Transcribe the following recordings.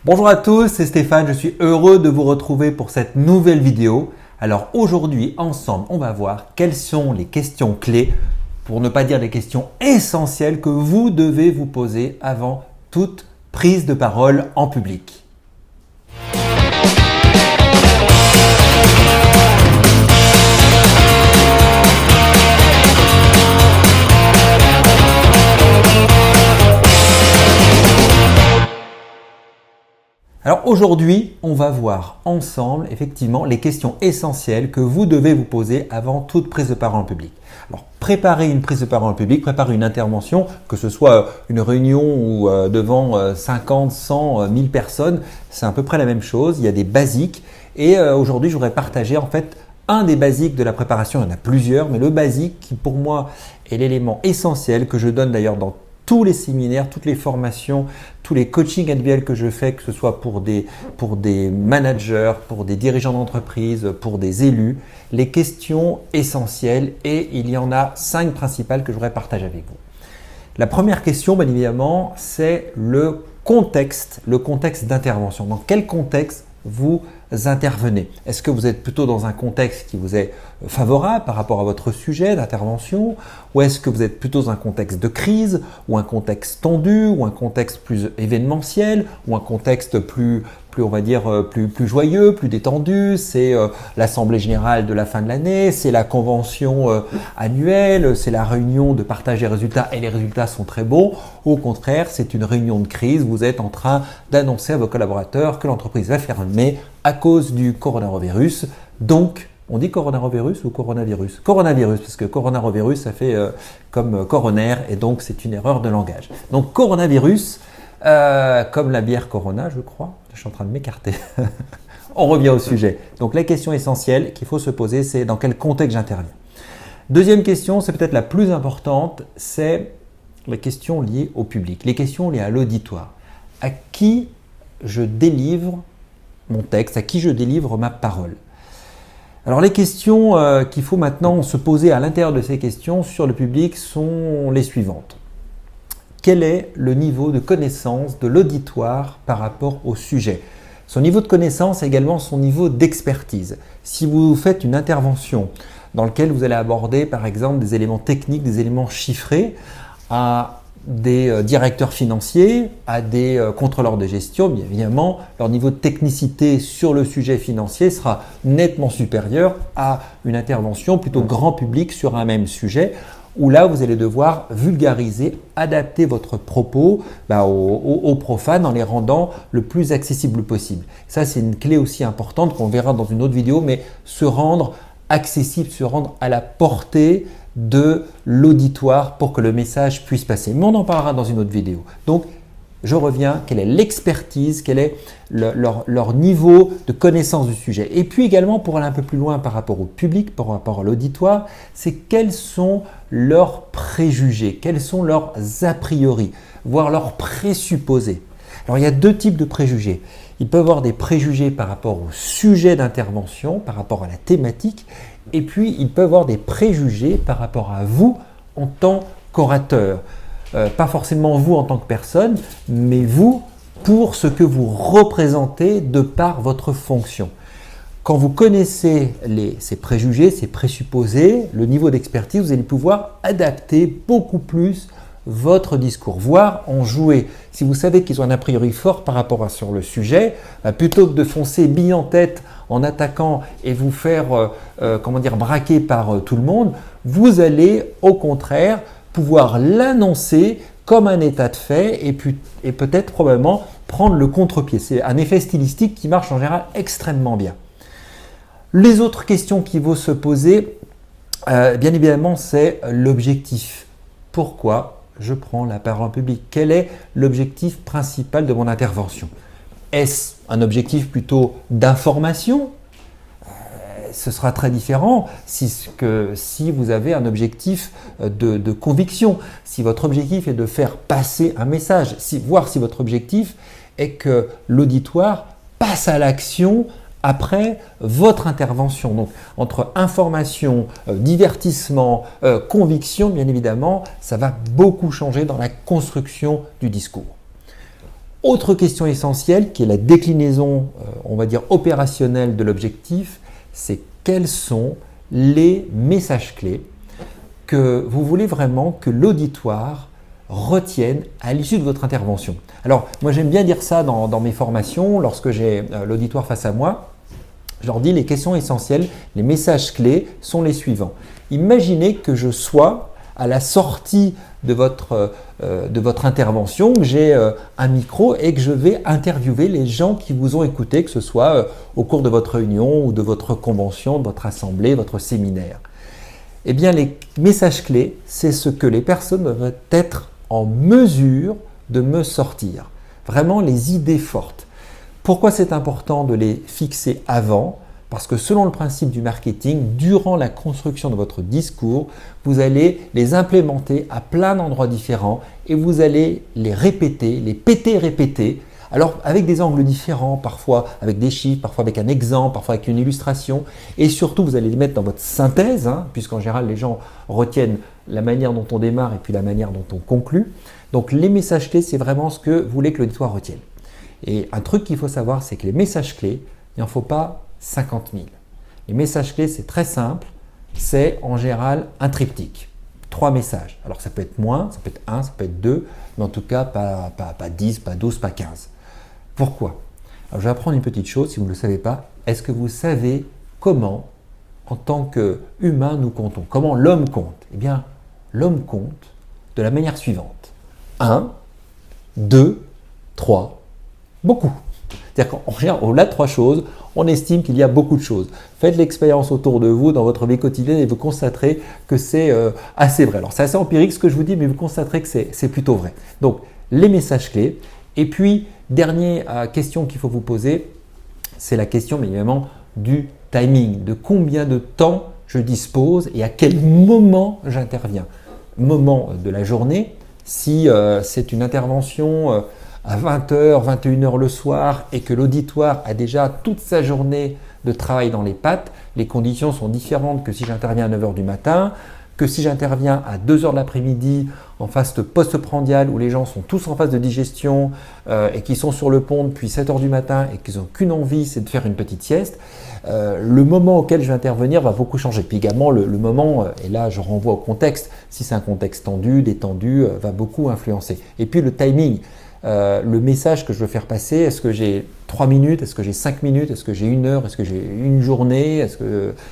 Bonjour à tous, c'est Stéphane, je suis heureux de vous retrouver pour cette nouvelle vidéo. Alors aujourd'hui, ensemble, on va voir quelles sont les questions clés, pour ne pas dire les questions essentielles que vous devez vous poser avant toute prise de parole en public. Alors aujourd'hui, on va voir ensemble effectivement les questions essentielles que vous devez vous poser avant toute prise de parole en public. Alors préparer une prise de parole en public, préparer une intervention, que ce soit une réunion ou devant 50, 100, 1000 personnes, c'est à peu près la même chose. Il y a des basiques et aujourd'hui, je voudrais partager en fait un des basiques de la préparation. Il y en a plusieurs, mais le basique qui pour moi est l'élément essentiel que je donne d'ailleurs dans tous les séminaires, toutes les formations, tous les coachings individuels que je fais, que ce soit pour des managers, pour des dirigeants d'entreprise, pour des élus, les questions essentielles, et il y en a 5 principales que je voudrais partager avec vous. La première question, bien évidemment, c'est le contexte d'intervention. Dans quel contexte vous intervenez? Est-ce que vous êtes plutôt dans un contexte qui vous est favorable par rapport à votre sujet d'intervention, ou est-ce que vous êtes plutôt dans un contexte de crise, ou un contexte tendu, ou un contexte plus événementiel, ou un contexte plus on va dire plus joyeux, plus détendu? C'est l'assemblée générale de la fin de l'année, c'est la convention annuelle, c'est la réunion de partage des résultats et les résultats sont très bons. Au contraire, c'est une réunion de crise, vous êtes en train d'annoncer à vos collaborateurs que l'entreprise va fermer à cause du coronavirus. Donc, on dit coronavirus ou coronavirus? Coronavirus, parce que coronavirus, ça fait comme coronaire et donc c'est une erreur de langage. Donc coronavirus, comme la bière Corona, je crois. Je suis en train de m'écarter. On revient au sujet. Donc la question essentielle qu'il faut se poser, c'est dans quel contexte j'interviens. Deuxième question, c'est peut-être la plus importante, c'est les questions liées au public, les questions liées à l'auditoire. À qui je délivre mon texte, à qui je délivre ma parole. Alors les questions qu'il faut maintenant se poser à l'intérieur de ces questions sur le public sont les suivantes. Quel est le niveau de connaissance de l'auditoire par rapport au sujet? Son niveau de connaissance et également son niveau d'expertise. Si vous faites une intervention dans laquelle vous allez aborder par exemple des éléments techniques, des éléments chiffrés à des directeurs financiers, à des contrôleurs de gestion, bien évidemment, leur niveau de technicité sur le sujet financier sera nettement supérieur à une intervention plutôt grand public sur un même sujet, où là, vous allez devoir vulgariser, adapter votre propos aux profanes en les rendant le plus accessible possible. Ça, c'est une clé aussi importante qu'on verra dans une autre vidéo, mais se rendre accessible, se rendre à la portée de l'auditoire pour que le message puisse passer. Mais on en parlera dans une autre vidéo. Donc, je reviens, quelle est l'expertise, quel est leur niveau de connaissance du sujet. Et puis également, pour aller un peu plus loin par rapport au public, par rapport à l'auditoire, c'est quels sont leurs préjugés, quels sont leurs a priori, voire leurs présupposés. Alors, il y a 2 types de préjugés. Il peut y avoir des préjugés par rapport au sujet d'intervention, par rapport à la thématique, et puis il peut y avoir des préjugés par rapport à vous en tant qu'orateur. Pas forcément vous en tant que personne, mais vous pour ce que vous représentez de par votre fonction. Quand vous connaissez ces préjugés, ces présupposés, le niveau d'expertise, vous allez pouvoir adapter beaucoup plus votre discours, voire en jouer. Si vous savez qu'ils ont un a priori fort par rapport sur le sujet, plutôt que de foncer bille en tête en attaquant et vous faire braquer par tout le monde, vous allez au contraire pouvoir l'annoncer comme un état de fait et peut-être probablement prendre le contre-pied. C'est un effet stylistique qui marche en général extrêmement bien. Les autres questions qui vont se poser, bien évidemment, c'est l'objectif. Pourquoi je prends la parole en public? Quel est l'objectif principal de mon intervention? Est-ce un objectif plutôt d'information? Ce sera très différent si vous avez un objectif de conviction. Si votre objectif est de faire passer un message, voire si votre objectif est que l'auditoire passe à l'action après votre intervention. Donc, entre information, divertissement, conviction, bien évidemment, ça va beaucoup changer dans la construction du discours. Autre question essentielle qui est la déclinaison, on va dire opérationnelle de l'objectif, c'est quels sont les messages clés que vous voulez vraiment que l'auditoire retienne à l'issue de votre intervention. Alors, moi j'aime bien dire ça dans mes formations, lorsque j'ai l'auditoire face à moi, je leur dis les questions essentielles, les messages clés sont les suivants. Imaginez que je sois à la sortie de votre intervention, que j'ai un micro et que je vais interviewer les gens qui vous ont écouté, que ce soit au cours de votre réunion ou de votre convention, de votre assemblée, votre séminaire. Eh bien, les messages clés, c'est ce que les personnes doivent être en mesure de me sortir. Vraiment les idées fortes. Pourquoi c'est important de les fixer avant ? Parce que selon le principe du marketing, durant la construction de votre discours, vous allez les implémenter à plein d'endroits différents et vous allez les répéter, les péter, répéter. Alors avec des angles différents, parfois avec des chiffres, parfois avec un exemple, parfois avec une illustration. Et surtout, vous allez les mettre dans votre synthèse, puisqu'en général, les gens retiennent la manière dont on démarre et puis la manière dont on conclut. Donc les messages clés, c'est vraiment ce que vous voulez que l'auditoire retienne. Et un truc qu'il faut savoir, c'est que les messages clés, il n'en faut pas 50 000. Les messages clés, c'est très simple. C'est en général un triptyque. 3 messages. Alors ça peut être moins, ça peut être 1, ça peut être 2, mais en tout cas pas 10, pas 12, pas 15. Pourquoi ? Alors je vais apprendre une petite chose si vous ne le savez pas. Est-ce que vous savez comment, en tant qu'humain, nous comptons ? Comment l'homme compte ? Eh bien, l'homme compte de la manière suivante. 1, 2, 3, beaucoup. C'est-à-dire qu'en général, au-delà de 3 choses, on estime qu'il y a beaucoup de choses. Faites l'expérience autour de vous, dans votre vie quotidienne, et vous constaterez que c'est assez vrai. Alors, c'est assez empirique ce que je vous dis, mais vous constaterez que c'est plutôt vrai. Donc, les messages clés. Et puis, dernière question qu'il faut vous poser, c'est la question, bien évidemment, du timing. De combien de temps je dispose et à quel moment j'interviens. Moment de la journée, si c'est une intervention à 20h, 21h le soir et que l'auditoire a déjà toute sa journée de travail dans les pattes, les conditions sont différentes que si j'interviens à 9h du matin, que si j'interviens à 2h de l'après-midi en phase post-prandiale où les gens sont tous en phase de digestion et qui sont sur le pont depuis 7h du matin et qu'ils n'ont qu'une envie, c'est de faire une petite sieste. Le moment auquel je vais intervenir va beaucoup changer. Puis également le moment, et là je renvoie au contexte, si c'est un contexte tendu, détendu, va beaucoup influencer. Et puis le timing. Le message que je veux faire passer, est-ce que j'ai 3 minutes, est-ce que j'ai 5 minutes, est-ce que j'ai 1 heure, est-ce que j'ai une journée,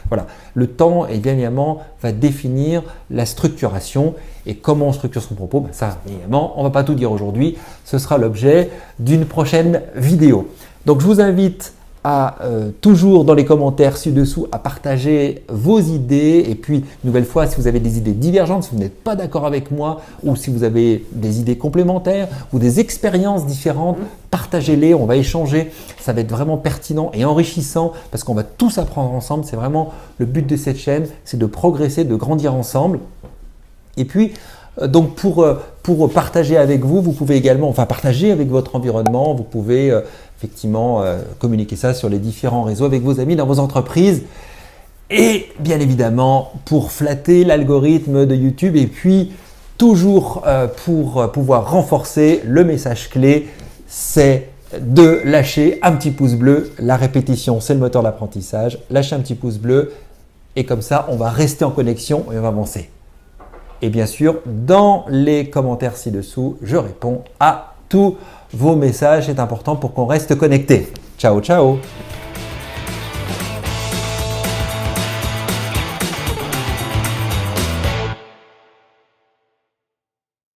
voilà. Le temps, bien évidemment, va définir la structuration et comment on structure son propos. Ça, évidemment, on ne va pas tout dire aujourd'hui. Ce sera l'objet d'une prochaine vidéo. Donc, je vous invite à toujours dans les commentaires ci-dessous à partager vos idées et puis une nouvelle fois si vous avez des idées divergentes, si vous n'êtes pas d'accord avec moi ou si vous avez des idées complémentaires ou des expériences différentes, partagez-les, on va échanger, ça va être vraiment pertinent et enrichissant parce qu'on va tous apprendre ensemble, c'est vraiment le but de cette chaîne, c'est de progresser, de grandir ensemble. Et puis donc pour partager avec vous, vous pouvez également, partager avec votre environnement, vous pouvez effectivement communiquer ça sur les différents réseaux avec vos amis dans vos entreprises et bien évidemment pour flatter l'algorithme de YouTube et puis toujours pour pouvoir renforcer le message clé, c'est de lâcher un petit pouce bleu. La répétition, c'est le moteur d'apprentissage. Lâchez un petit pouce bleu et comme ça, on va rester en connexion et on va avancer. Et bien sûr, dans les commentaires ci-dessous, je réponds à tous vos messages. C'est important pour qu'on reste connecté. Ciao, ciao!